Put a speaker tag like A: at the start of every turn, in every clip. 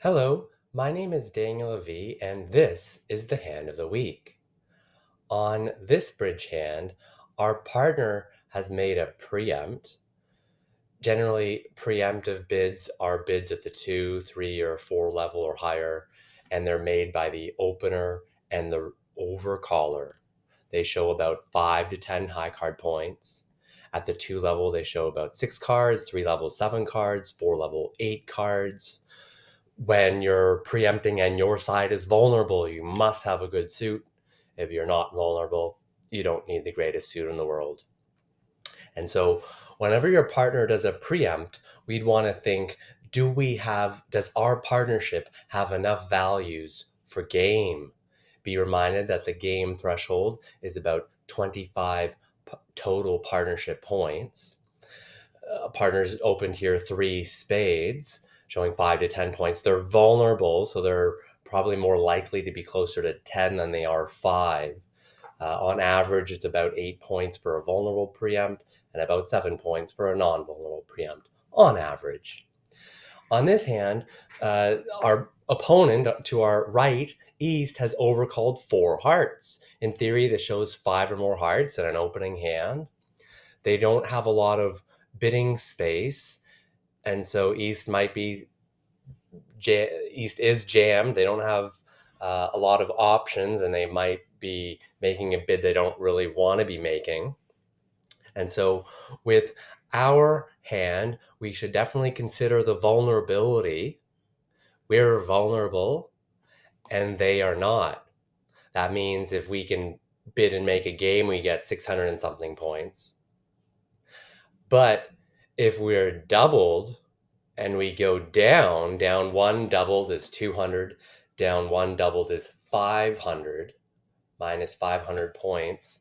A: Hello, my name is Daniel V, and this is the Hand of the Week. On this bridge hand, our partner has made a preempt. Generally, preemptive bids are bids at the 2, 3, or 4 level or higher, and they're made by the opener and the overcaller. They show about 5 to 10 high card points. At the 2 level, they show about 6 cards, 3 level 7 cards, 4 level 8 cards. When you're preempting and your side is vulnerable, you must have a good suit. If you're not vulnerable, you don't need the greatest suit in the world. And so whenever your partner does a preempt, we'd want to think, does our partnership have enough values for game? Be reminded that the game threshold is about 25 total partnership points. Partners opened here 3 spades, showing 5 to 10 points. They're vulnerable, so they're probably more likely to be closer to 10 than they are 5. On average, it's about 8 points for a vulnerable preempt and about 7 points for a non-vulnerable preempt, on average. On this hand, our opponent to our right, East, has overcalled 4 hearts. In theory, this shows 5 or more hearts in an opening hand. They don't have a lot of bidding space, and so East is jammed. They don't have a lot of options, and they might be making a bid they don't really want to be making. And so with our hand, we should definitely consider the vulnerability. We're vulnerable and they are not. That means if we can bid and make a game, we get 600 and something points. But if we're doubled and we go down 1 doubled is 200, down 1 doubled is 500, minus 500 points.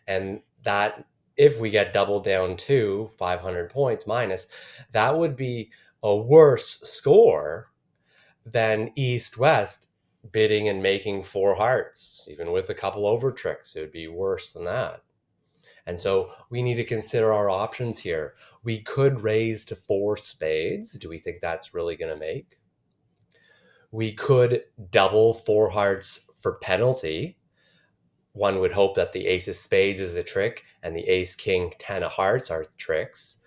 A: And that, if we get doubled down to 500 points minus, that would be a worse score than East-West bidding and making 4 hearts. Even with a couple over tricks, it would be worse than that. And so we need to consider our options here. We could raise to 4 spades. Do we think that's really going to make? We could double 4 hearts for penalty. One would hope that the ace of spades is a trick and the ace, king, 10 of hearts are tricks.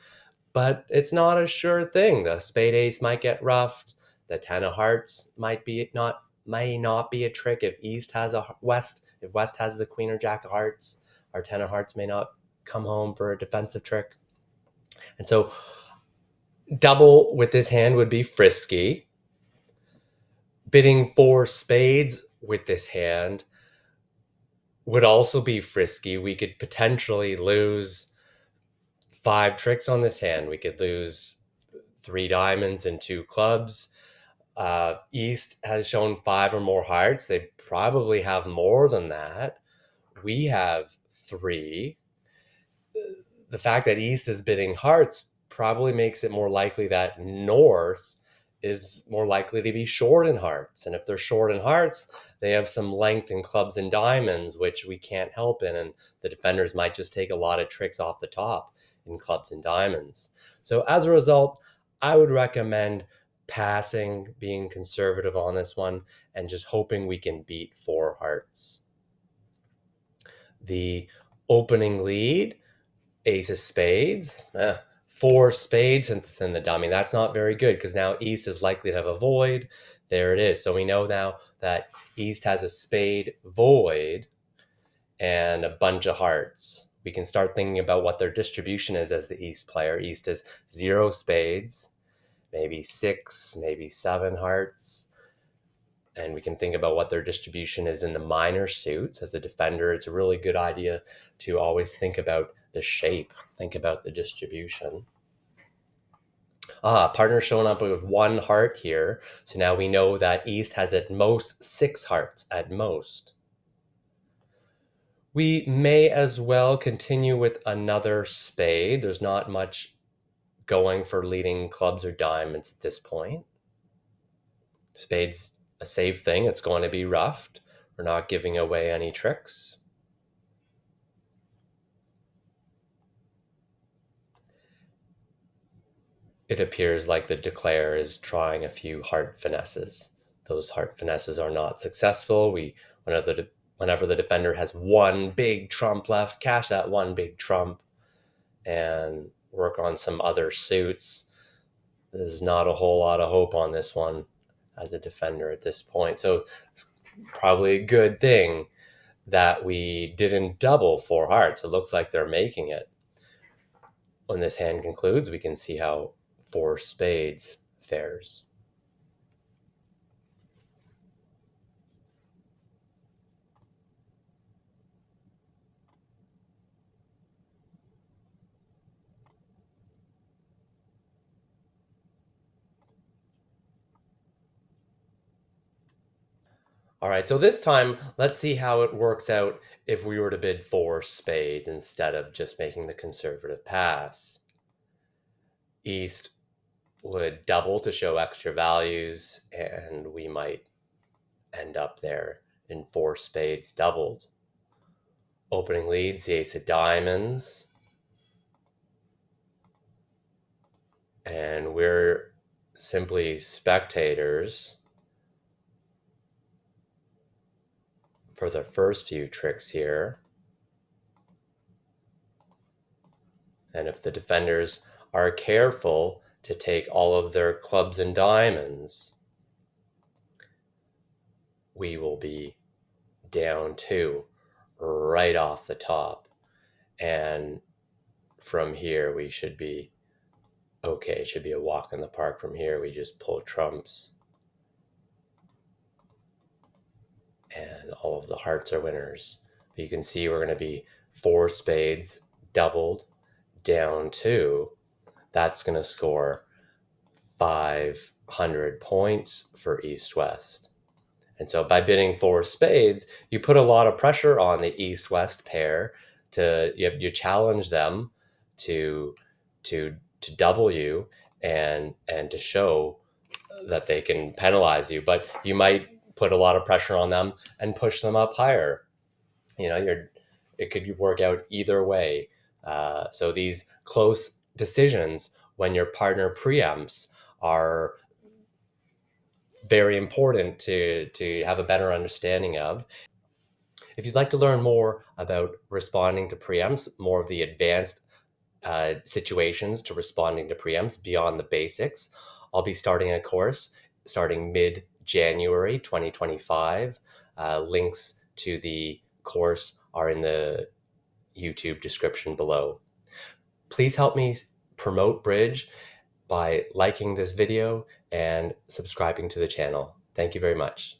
A: But it's not a sure thing. The spade ace might get roughed. The 10 of hearts may not be a trick if West has the queen or jack of hearts. Our 10 of hearts may not come home for a defensive trick. And so double with this hand would be frisky. Bidding 4 spades with this hand would also be frisky. We could potentially lose 5 tricks on this hand. We could lose 3 diamonds and 2 clubs. East has shown 5 or more hearts. They probably have more than that. We have 3. The fact that East is bidding hearts probably makes it more likely that North is more likely to be short in hearts. And if they're short in hearts, they have some length in clubs and diamonds, which we can't help in. And the defenders might just take a lot of tricks off the top in clubs and diamonds. So as a result, I would recommend passing, being conservative on this one, and just hoping we can beat 4 hearts. The opening lead, ace of spades, 4 spades in the dummy. That's not very good because now East is likely to have a void. There it is. So we know now that East has a spade void and a bunch of hearts. We can start thinking about what their distribution is as the East player. East is 0 spades, maybe 6, maybe 7 hearts. And we can think about what their distribution is in the minor suits. As a defender, it's a really good idea to always think about the shape, think about the distribution. Partner showing up with 1 heart here. So now we know that East has at most 6 hearts, at most. We may as well continue with another spade. There's not much going for leading clubs or diamonds at this point. Spade's a safe thing. It's going to be roughed. We're not giving away any tricks. it appears like the declare is trying a few heart finesses. Those heart finesses are not successful. Whenever the defender has one big trump left, cash that one big trump and work on some other suits. There's not a whole lot of hope on this one as a defender at this point. So it's probably a good thing that we didn't double four hearts. It looks like they're making it. When this hand concludes, we can see how four spades fares. All right, so this time, let's see how it works out if we were to bid four spades instead of just making the conservative pass. East would double to show extra values, and we might end up there in four spades doubled. Opening leads, the ace of diamonds. And we're simply spectators for the first few tricks here. And if the defenders are careful to take all of their clubs and diamonds, we will be down two right off the top. And from here, we should be okay. It should be a walk in the park from here. We just pull trumps. And all of the hearts are winners. But you can see we're going to be four spades doubled down two. That's going to score 500 points for East-West. And so by bidding four spades, you put a lot of pressure on the East-West pair you challenge them to double you and to show that they can penalize you, but you might put a lot of pressure on them and push them up higher. It could work out either way. So these close decisions when your partner preempts are very important to have a better understanding of. If you'd like to learn more about responding to preempts, more of the advanced situations to responding to preempts beyond the basics, I'll be starting a course starting mid-January 2025. Links to the course are in the YouTube description below. Please help me promote Bridge by liking this video and subscribing to the channel. Thank you very much.